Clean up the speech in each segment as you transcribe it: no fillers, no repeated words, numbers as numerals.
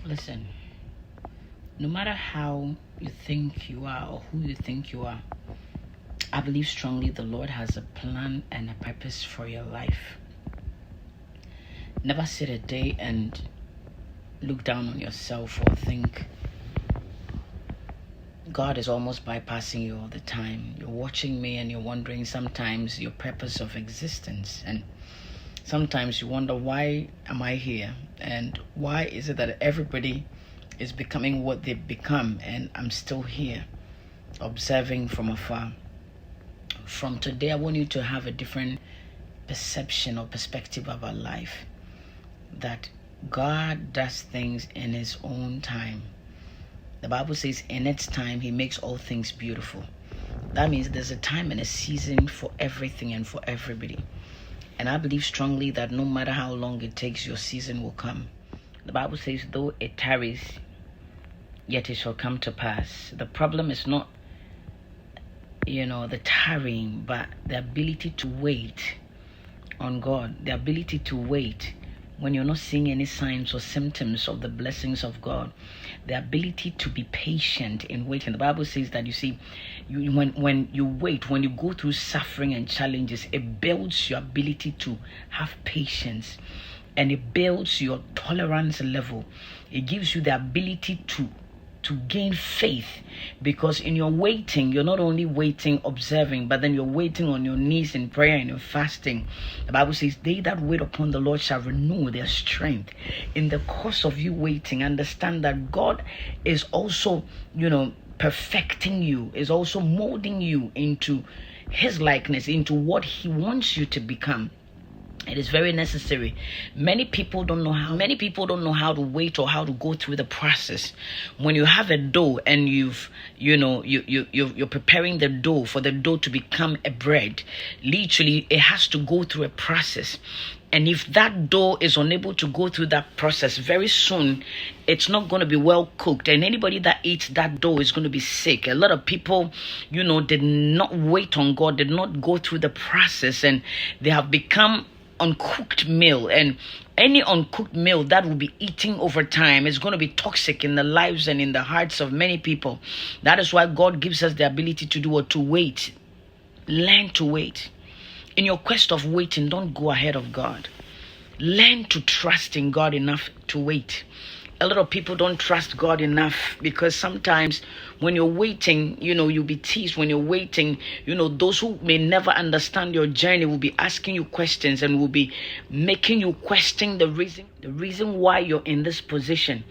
Listen, no matter how you think you are or who you think you are, I believe strongly the Lord has a plan and a purpose for your life. Never sit a day and look down on yourself or think God is almost bypassing you all the time. You're watching me and you're wondering sometimes your purpose of existence, and sometimes you wonder, why am I here? And why is it that everybody is becoming what they've become and I'm still here observing from afar? From today, I want you to have a different perception or perspective of our life. That God does things in His own time. The Bible says in its time, He makes all things beautiful. That means there's a time and a season for everything and for everybody. And I believe strongly that no matter how long it takes, your season will come. The Bible says, though it tarries, yet it shall come to pass. The problem is not, the tarrying, but the ability to wait on God, the ability to wait when you're not seeing any signs or symptoms of the blessings of God, the ability to be patient in waiting. The Bible says that, when you wait, when you go through suffering and challenges, it builds your ability to have patience, and it builds your tolerance level. It gives you the ability to gain faith, because in your waiting, you're not only waiting, observing, but then you're waiting on your knees in prayer and in fasting. The Bible says, they that wait upon the Lord shall renew their strength. In the course of you waiting, understand that God is also, perfecting you, is also molding you into His likeness, into what He wants you to become. It is very necessary. Many people don't know how to wait or how to go through the process. When you have a dough and you're preparing the dough for the dough to become a bread, literally it has to go through a process. And if that dough is unable to go through that process, very soon it's not going to be well cooked. And anybody that eats that dough is going to be sick. A lot of people, did not wait on God, did not go through the process, and they have become uncooked meal. And any uncooked meal that will be eating over time is going to be toxic in the lives and in the hearts of many people. That is why God gives us the ability to do what? To wait. Learn to wait. In your quest of waiting, don't go ahead of God. Learn to trust in God enough to wait. A lot of people don't trust God enough, because sometimes when you're waiting, you'll be teased. When you're waiting, those who may never understand your journey will be asking you questions and will be making you question the reason why you're in this position.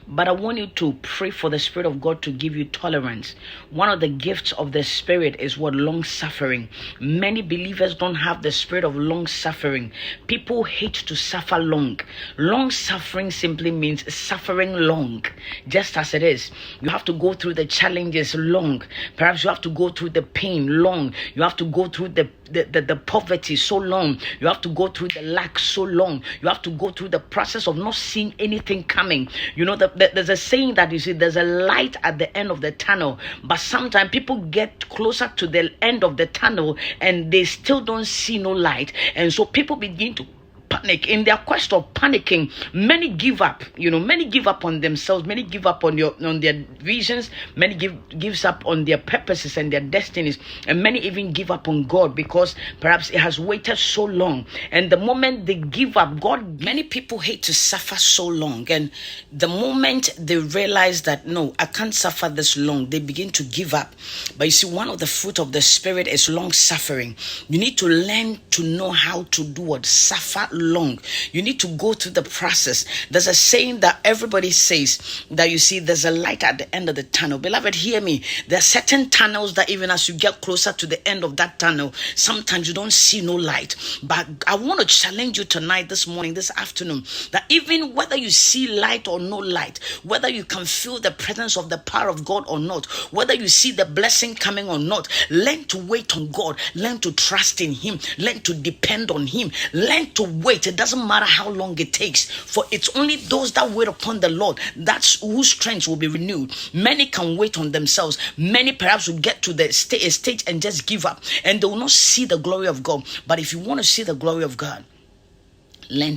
But I want you to pray for the Spirit of God to give you tolerance. One of the gifts of the Spirit is what? Long suffering. Many believers don't have the spirit of long suffering. People hate to suffer long. Long suffering simply means suffering long, just as it is. You have to go through the challenges long. Perhaps you have to go through the pain long. You have to go through the poverty so long. You have to go through the lack so long. You have to go through the process of not seeing anything coming. There's a saying that, there's a light at the end of the tunnel, but sometimes people get closer to the end of the tunnel and they still don't see no light, and so people begin to panic. In their quest of panicking, many give up. Many give up on themselves. Many give up on their visions. Many gives up on their purposes and their destinies, and many even give up on God, because perhaps it has waited so long. And the moment they give up, many people hate to suffer so long, and the moment they realize that, no, I can't suffer this long, they begin to give up. But you see, one of the fruit of the Spirit is long suffering. You need to learn to know how to do what? Suffer long. You need to go through the process. There's a saying that everybody says that, there's a light at the end of the tunnel. Beloved, hear me. There are certain tunnels that even as you get closer to the end of that tunnel, sometimes you don't see no light. But I want to challenge you tonight, this morning, this afternoon, that even whether you see light or no light, whether you can feel the presence of the power of God or not, whether you see the blessing coming or not, learn to wait on God. Learn to trust in Him. Learn to depend on Him. Learn to wait. It doesn't matter how long it takes, for it's only those that wait upon the Lord that's whose strength will be renewed. Many can wait on themselves. Many perhaps will get to the stage and just give up, and they will not see the glory of God. But if you want to see the glory of God, learn